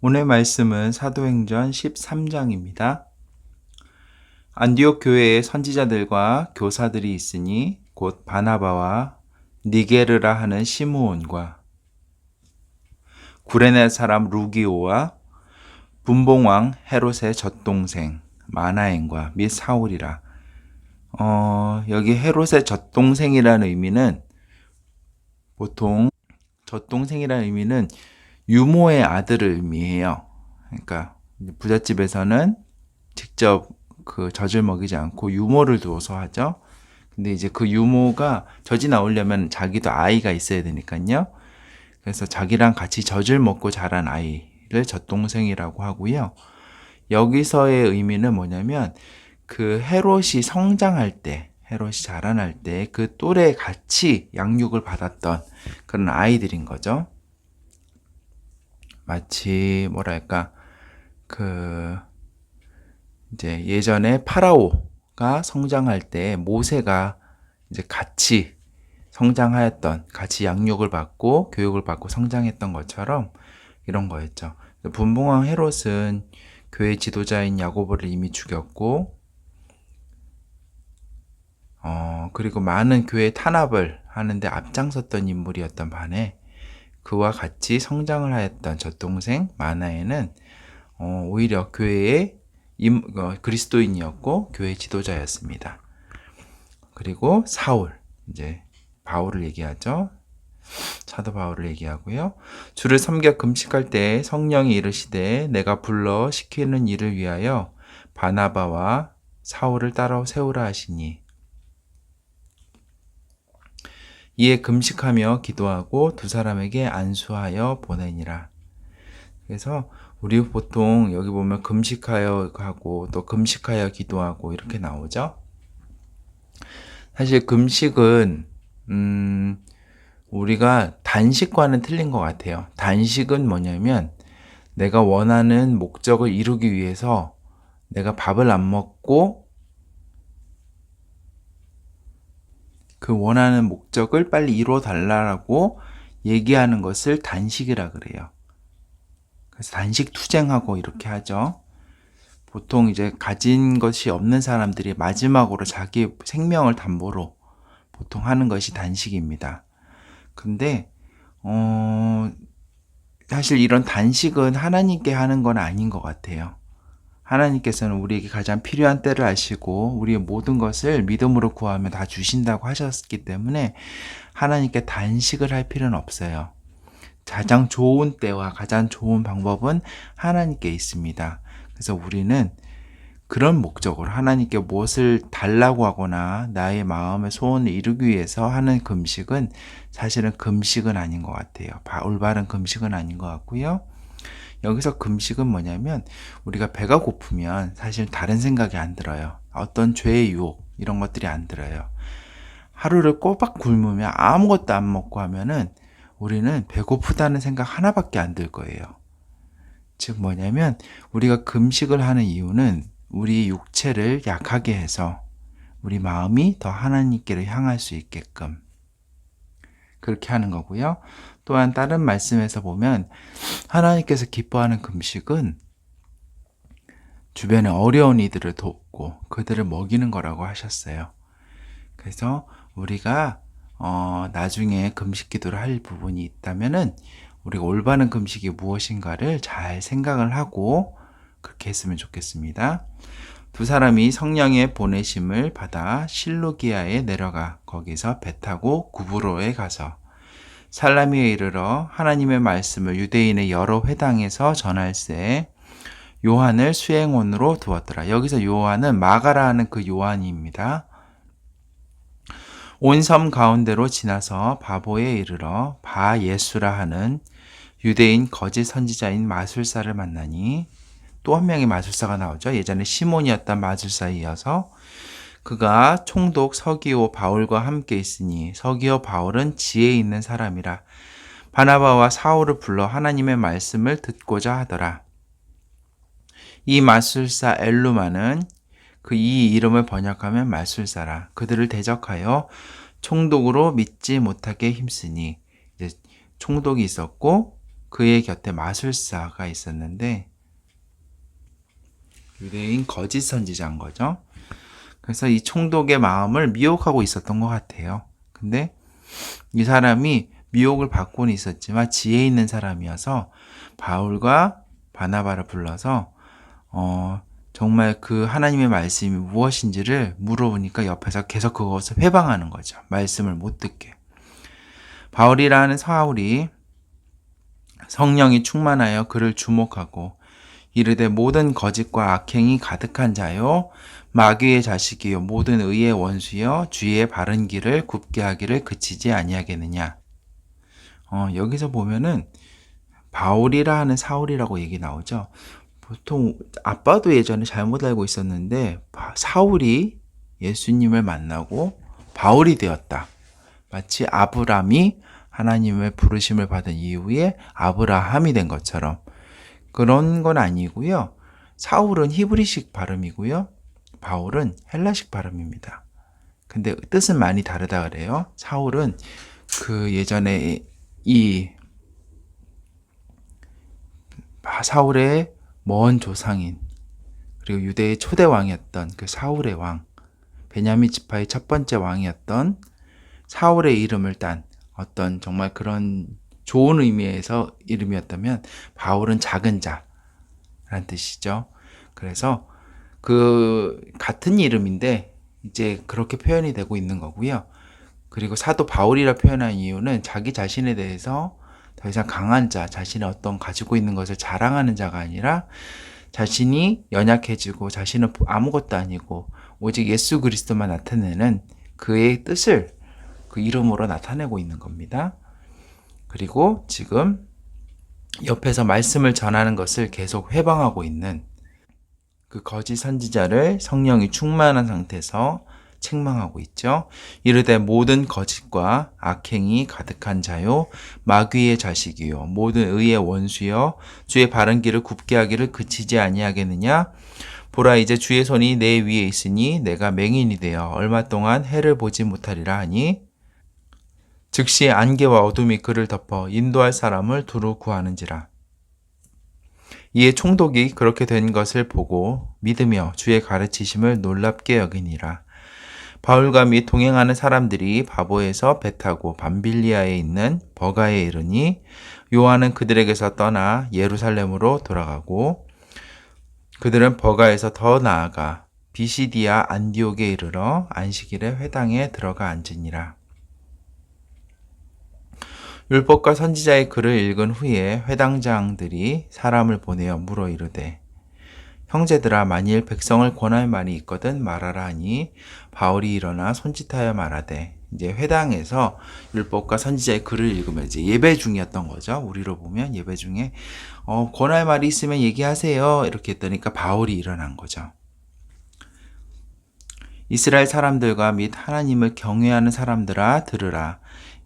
오늘 말씀은 사도행전 13장입니다. 안디옥 교회에 선지자들과 교사들이 있으니 곧 바나바와 니게르라 하는 시므온과 구레네 사람 루기오와 분봉왕 헤롯의 젖동생 마나엔과 및 사울이라. 여기 헤롯의 젖동생이라는 의미는 보통 젖동생이라는 의미는 유모의 아들을 의미해요. 그러니까 부잣집에서는 직접 그 젖을 먹이지 않고 유모를 두어서 하죠. 근데 이제 그 유모가 젖이 나오려면 자기도 아이가 있어야 되니까요. 그래서 자기랑 같이 젖을 먹고 자란 아이를 젖동생이라고 하고요. 여기서의 의미는 뭐냐면 그 헤롯이 성장할 때, 헤롯이 자라날 때 그 또래 같이 양육을 받았던 그런 아이들인 거죠. 마치 뭐랄까 이제 예전에 파라오가 성장할 때 모세가 이제 같이 성장하였던, 같이 양육을 받고 교육을 받고 성장했던 것처럼 이런 거였죠. 분봉왕 헤롯은 교회 지도자인 야고보를 이미 죽였고, 그리고 많은 교회 탄압을 하는데 앞장섰던 인물이었던 반에 그와 같이 성장을 하였던 젖동생 마나에는 오히려 교회의 그리스도인이었고 교회 지도자였습니다. 그리고 사울, 이제 바울을 얘기하죠. 사도 바울을 얘기하고요. 주를 섬겨 금식할 때 성령이 이르시되 내가 불러 시키는 일을 위하여 바나바와 사울을 따라 세우라 하시니 이에 금식하며 기도하고 두 사람에게 안수하여 보내니라. 그래서 우리 보통 여기 보면 금식하여 하고 또 금식하여 기도하고 이렇게 나오죠. 사실 금식은 우리가 단식과는 틀린 것 같아요. 단식은 뭐냐면 내가 원하는 목적을 이루기 위해서 내가 밥을 안 먹고 그 원하는 목적을 빨리 이루어 달라고 얘기하는 것을 단식이라 그래요. 그래서 단식 투쟁하고 이렇게 하죠. 보통 이제 가진 것이 없는 사람들이 마지막으로 자기 생명을 담보로 보통 하는 것이 단식입니다. 근데 사실 이런 단식은 하나님께 하는 건 아닌 것 같아요. 하나님께서는 우리에게 가장 필요한 때를 아시고 우리의 모든 것을 믿음으로 구하면 다 주신다고 하셨기 때문에 하나님께 단식을 할 필요는 없어요. 가장 좋은 때와 가장 좋은 방법은 하나님께 있습니다. 그래서 우리는 그런 목적으로 하나님께 무엇을 달라고 하거나 나의 마음의 소원을 이루기 위해서 하는 금식은 사실은 금식은 아닌 것 같아요. 올바른 금식은 아닌 것 같고요. 여기서 금식은 뭐냐면 우리가 배가 고프면 사실 다른 생각이 안 들어요. 어떤 죄의 유혹 이런 것들이 안 들어요. 하루를 꼬박 굶으면 아무것도 안 먹고 하면은 우리는 배고프다는 생각 하나밖에 안 들 거예요. 즉 뭐냐면 우리가 금식을 하는 이유는 우리 육체를 약하게 해서 우리 마음이 더 하나님께로 향할 수 있게끔 그렇게 하는 거고요. 또한 다른 말씀에서 보면 하나님께서 기뻐하는 금식은 주변에 어려운 이들을 돕고 그들을 먹이는 거라고 하셨어요. 그래서 우리가 나중에 금식 기도를 할 부분이 있다면은 우리가 올바른 금식이 무엇인가를 잘 생각을 하고 그렇게 했으면 좋겠습니다. 두 사람이 성령의 보내심을 받아 실루기아에 내려가 거기서 배 타고 구브로에 가서 살라미에 이르러 하나님의 말씀을 유대인의 여러 회당에서 전할세 요한을 수행원으로 두었더라. 여기서 요한은 마가라 하는 그 요한입니다. 온 섬 가운데로 지나서 바보에 이르러 바 예수라 하는 유대인 거짓 선지자인 마술사를 만나니 또 한 명의 마술사가 나오죠. 예전에 시몬이었던 마술사에 이어서 그가 총독 서기오 바울과 함께 있으니 서기오 바울은 지혜 있는 사람이라 바나바와 사울을 불러 하나님의 말씀을 듣고자 하더라. 이 마술사 엘루마는 그 이 이름을 번역하면 마술사라. 그들을 대적하여 총독으로 믿지 못하게 힘쓰니 이제 총독이 있었고 그의 곁에 마술사가 있었는데 유대인 거짓 선지자인 거죠. 그래서 이 총독의 마음을 미혹하고 있었던 것 같아요. 근데 이 사람이 미혹을 받고는 있었지만 지혜 있는 사람이어서 바울과 바나바를 불러서 정말 그 하나님의 말씀이 무엇인지를 물어보니까 옆에서 계속 그것을 회방하는 거죠. 말씀을 못 듣게. 바울이라는 사울이 성령이 충만하여 그를 주목하고 이르되 모든 거짓과 악행이 가득한 자요 마귀의 자식이요 모든 의의 원수여 주의 바른 길을 굽게 하기를 그치지 아니하겠느냐. 여기서 보면은 바울이라 하는 사울이라고 얘기 나오죠. 보통 아빠도 예전에 잘못 알고 있었는데 사울이 예수님을 만나고 바울이 되었다. 마치 아브람이 하나님의 부르심을 받은 이후에 아브라함이 된 것처럼 그런 건 아니고요. 사울은 히브리식 발음이고요. 바울은 헬라식 발음입니다. 근데 뜻은 많이 다르다 그래요. 사울은 그 예전에 이 사울의 먼 조상인 그리고 유대의 초대 왕이었던 그 사울의 왕 베냐민 지파의 첫 번째 왕이었던 사울의 이름을 딴 어떤 정말 그런 좋은 의미에서 이름이었다면 바울은 작은 자라는 뜻이죠. 그래서 그 같은 이름인데 이제 그렇게 표현이 되고 있는 거고요. 그리고 사도 바울이라 표현한 이유는 자기 자신에 대해서 더 이상 강한 자, 자신의 어떤 가지고 있는 것을 자랑하는 자가 아니라 자신이 연약해지고 자신은 아무것도 아니고 오직 예수 그리스도만 나타내는 그의 뜻을 그 이름으로 나타내고 있는 겁니다. 그리고 지금 옆에서 말씀을 전하는 것을 계속 회방하고 있는 그 거짓 선지자를 성령이 충만한 상태에서 책망하고 있죠. 이르되 모든 거짓과 악행이 가득한 자요 마귀의 자식이요 모든 의의 원수여 주의 바른 길을 굽게 하기를 그치지 아니하겠느냐. 보라 이제 주의 손이 내 위에 있으니 내가 맹인이 되어 얼마 동안 해를 보지 못하리라 하니 즉시 안개와 어둠이 그를 덮어 인도할 사람을 두루 구하는지라. 이에 총독이 그렇게 된 것을 보고 믿으며 주의 가르치심을 놀랍게 여기니라. 바울과 및 동행하는 사람들이 바보에서 배 타고 밤빌리아에 있는 버가에 이르니 요한은 그들에게서 떠나 예루살렘으로 돌아가고 그들은 버가에서 더 나아가 비시디아 안디옥에 이르러 안식일에 회당에 들어가 앉으니라. 율법과 선지자의 글을 읽은 후에 회당장들이 사람을 보내어 물어 이르되 형제들아 만일 백성을 권할 말이 있거든 말하라 하니 바울이 일어나 손짓하여 말하되 이제 회당에서 율법과 선지자의 글을 읽으면 이제 예배 중이었던 거죠. 우리로 보면 예배 중에 권할 말이 있으면 얘기하세요 이렇게 했더니까 바울이 일어난 거죠. 이스라엘 사람들과 및 하나님을 경외하는 사람들아 들으라.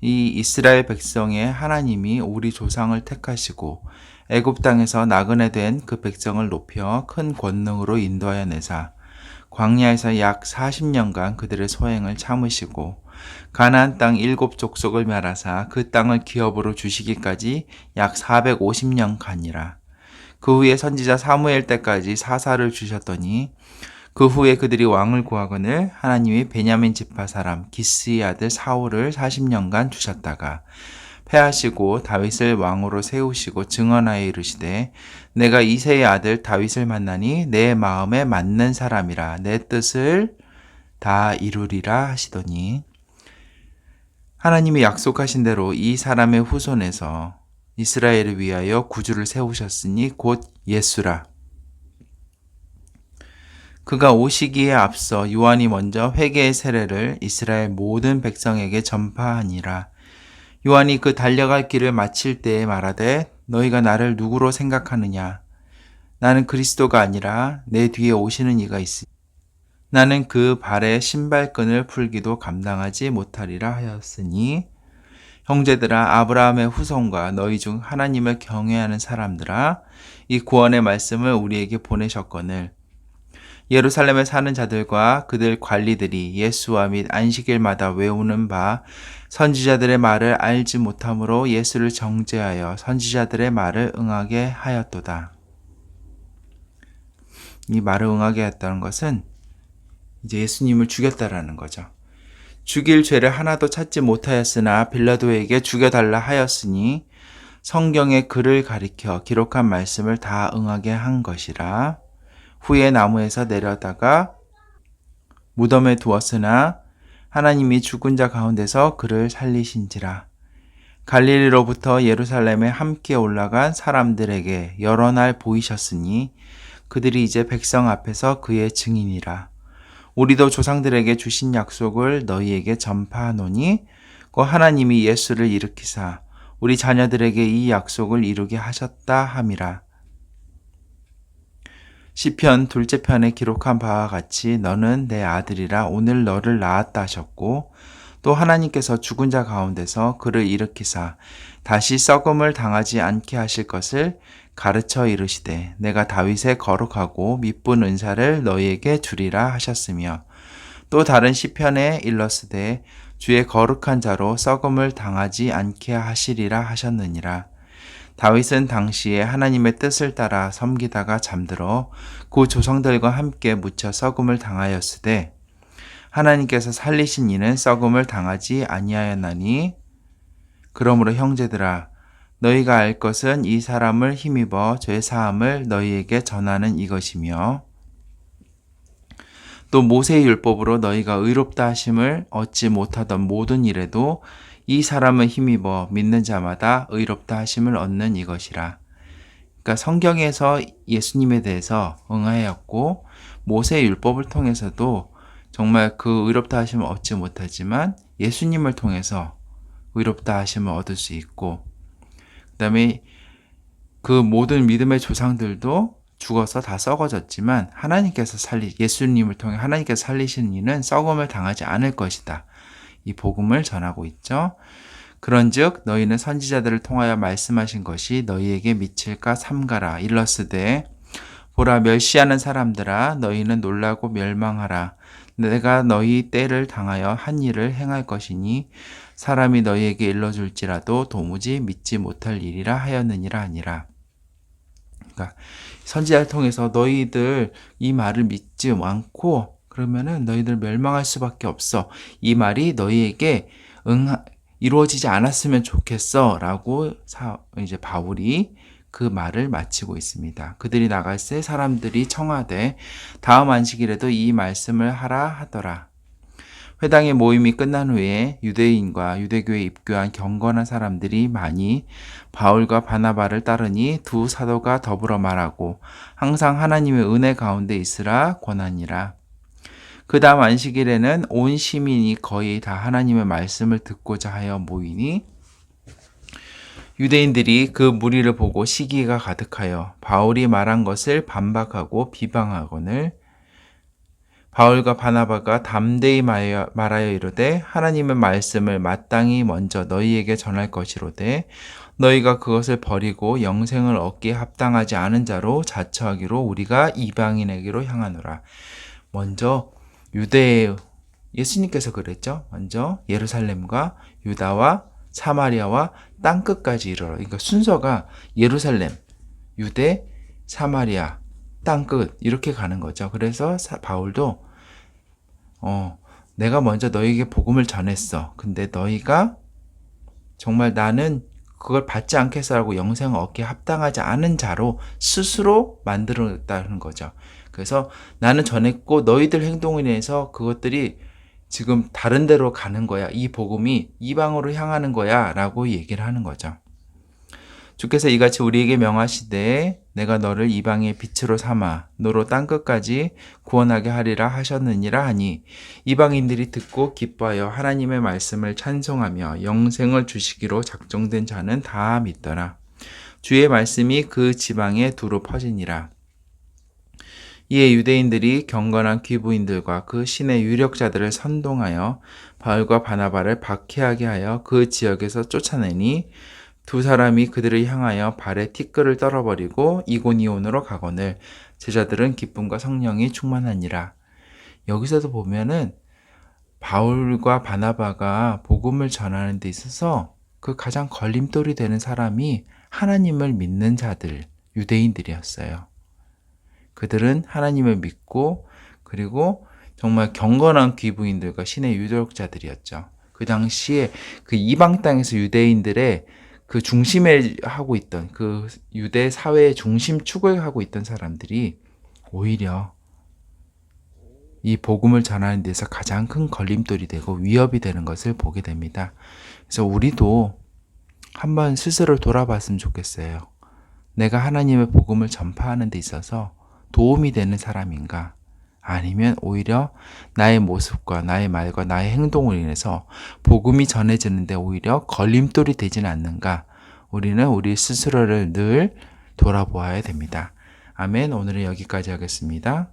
이 이스라엘 백성의 하나님이 우리 조상을 택하시고 애굽 땅에서 나그네 된 그 백성을 높여 큰 권능으로 인도하여 내사 광야에서 약 40년간 그들의 소행을 참으시고 가나안 땅 7족속을 멸하사 그 땅을 기업으로 주시기까지 약 450년간이라. 그 후에 선지자 사무엘 때까지 사사를 주셨더니 그 후에 그들이 왕을 구하거늘 하나님이 베냐민 지파 사람 기스의 아들 사울을 40년간 주셨다가 패하시고 다윗을 왕으로 세우시고 증언하여 이르시되 내가 이새의 아들 다윗을 만나니 내 마음에 맞는 사람이라 내 뜻을 다 이루리라 하시더니 하나님이 약속하신 대로 이 사람의 후손에서 이스라엘을 위하여 구주를 세우셨으니 곧 예수라. 그가 오시기에 앞서 요한이 먼저 회개의 세례를 이스라엘 모든 백성에게 전파하니라. 요한이 그 달려갈 길을 마칠 때에 말하되 너희가 나를 누구로 생각하느냐? 나는 그리스도가 아니라 내 뒤에 오시는 이가 있으니 나는 그 발의 신발끈을 풀기도 감당하지 못하리라 하였으니 형제들아 아브라함의 후손과 너희 중 하나님을 경외하는 사람들아 이 구원의 말씀을 우리에게 보내셨거늘 예루살렘에 사는 자들과 그들 관리들이 예수와 및 안식일마다 외우는 바 선지자들의 말을 알지 못함으로 예수를 정죄하여 선지자들의 말을 응하게 하였도다. 이 말을 응하게 했다는 것은 이제 예수님을 죽였다라는 거죠. 죽일 죄를 하나도 찾지 못하였으나 빌라도에게 죽여달라 하였으니 성경의 글을 가리켜 기록한 말씀을 다 응하게 한 것이라. 후에 나무에서 내려다가 무덤에 두었으나 하나님이 죽은 자 가운데서 그를 살리신지라. 갈릴리로부터 예루살렘에 함께 올라간 사람들에게 여러 날 보이셨으니 그들이 이제 백성 앞에서 그의 증인이라. 우리도 조상들에게 주신 약속을 너희에게 전파하노니 곧 하나님이 예수를 일으키사 우리 자녀들에게 이 약속을 이루게 하셨다 함이라. 시편 둘째 편에 기록한 바와 같이 너는 내 아들이라 오늘 너를 낳았다 하셨고 또 하나님께서 죽은 자 가운데서 그를 일으키사 다시 썩음을 당하지 않게 하실 것을 가르쳐 이르시되 내가 다윗의 거룩하고 미쁜 은사를 너희에게 주리라 하셨으며 또 다른 시편에 일러스되 주의 거룩한 자로 썩음을 당하지 않게 하시리라 하셨느니라. 다윗은 당시에 하나님의 뜻을 따라 섬기다가 잠들어 그 조상들과 함께 묻혀 썩음을 당하였으되 하나님께서 살리신 이는 썩음을 당하지 아니하였나니 그러므로 형제들아 너희가 알 것은 이 사람을 힘입어 죄사함을 너희에게 전하는 이것이며 또 모세의 율법으로 너희가 의롭다 하심을 얻지 못하던 모든 일에도 이 사람을 힘입어 믿는 자마다 의롭다 하심을 얻는 이것이라. 그러니까 성경에서 예수님에 대해서 응하였고 모세의 율법을 통해서도 정말 그 의롭다 하심을 얻지 못하지만 예수님을 통해서 의롭다 하심을 얻을 수 있고 그 다음에 그 모든 믿음의 조상들도 죽어서 다 썩어졌지만 예수님을 통해 하나님께서 살리신 이는 썩음을 당하지 않을 것이다. 이 복음을 전하고 있죠. 그런즉 너희는 선지자들을 통하여 말씀하신 것이 너희에게 미칠까 삼가라. 일러스되 보라 멸시하는 사람들아 너희는 놀라고 멸망하라. 내가 너희 때를 당하여 한 일을 행할 것이니 사람이 너희에게 일러줄지라도 도무지 믿지 못할 일이라 하였느니라 하니라. 그러니까 선지자를 통해서 너희들 이 말을 믿지 않고 그러면은 너희들 멸망할 수밖에 없어. 이 말이 너희에게 이루어지지 않았으면 좋겠어. 라고 이제 바울이 그 말을 마치고 있습니다. 그들이 나갈새 사람들이 청하되 다음 안식일에도 이 말씀을 하라 하더라. 회당의 모임이 끝난 후에 유대인과 유대교에 입교한 경건한 사람들이 많이 바울과 바나바를 따르니 두 사도가 더불어 말하고 항상 하나님의 은혜 가운데 있으라 권하니라. 그 다음 안식일에는 온 시민이 거의 다 하나님의 말씀을 듣고자 하여 모이니 유대인들이 그 무리를 보고 시기가 가득하여 바울이 말한 것을 반박하고 비방하거늘 바울과 바나바가 담대히 말하여 이르되 하나님의 말씀을 마땅히 먼저 너희에게 전할 것이로되 너희가 그것을 버리고 영생을 얻기에 합당하지 않은 자로 자처하기로 우리가 이방인에게로 향하노라. 먼저 예수님께서 그랬죠. 먼저 예루살렘과 유다와 사마리아와 땅끝까지 이르러. 그러니까 순서가 예루살렘, 유대, 사마리아, 땅끝 이렇게 가는 거죠. 그래서 바울도 내가 먼저 너희에게 복음을 전했어. 근데 너희가 정말 나는 그걸 받지 않겠어라고 영생을 얻기에 합당하지 않은 자로 스스로 만들었다는 거죠. 그래서 나는 전했고 너희들 행동에 인해서 그것들이 지금 다른 데로 가는 거야. 이 복음이 이방으로 향하는 거야 라고 얘기를 하는 거죠. 주께서 이같이 우리에게 명하시되 내가 너를 이방의 빛으로 삼아 너로 땅끝까지 구원하게 하리라 하셨느니라 하니 이방인들이 듣고 기뻐하여 하나님의 말씀을 찬송하며 영생을 주시기로 작정된 자는 다 믿더라. 주의 말씀이 그 지방에 두루 퍼지니라. 이에 유대인들이 경건한 귀부인들과 그 신의 유력자들을 선동하여 바울과 바나바를 박해하게 하여 그 지역에서 쫓아내니 두 사람이 그들을 향하여 발에 티끌을 떨어버리고 이고니온으로 가거늘 제자들은 기쁨과 성령이 충만하니라. 여기서도 보면은 바울과 바나바가 복음을 전하는 데 있어서 그 가장 걸림돌이 되는 사람이 하나님을 믿는 자들, 유대인들이었어요. 그들은 하나님을 믿고 그리고 정말 경건한 귀부인들과 신의 유력자들이었죠. 그 당시에 그 이방 땅에서 유대인들의 그 중심에 하고 있던 그 유대 사회의 중심축을 하고 있던 사람들이 오히려 이 복음을 전하는 데서 가장 큰 걸림돌이 되고 위협이 되는 것을 보게 됩니다. 그래서 우리도 한번 스스로 돌아봤으면 좋겠어요. 내가 하나님의 복음을 전파하는 데 있어서 도움이 되는 사람인가? 아니면 오히려 나의 모습과 나의 말과 나의 행동을 인해서 복음이 전해지는데 오히려 걸림돌이 되지는 않는가? 우리는 우리 스스로를 늘 돌아보아야 됩니다. 아멘. 오늘은 여기까지 하겠습니다.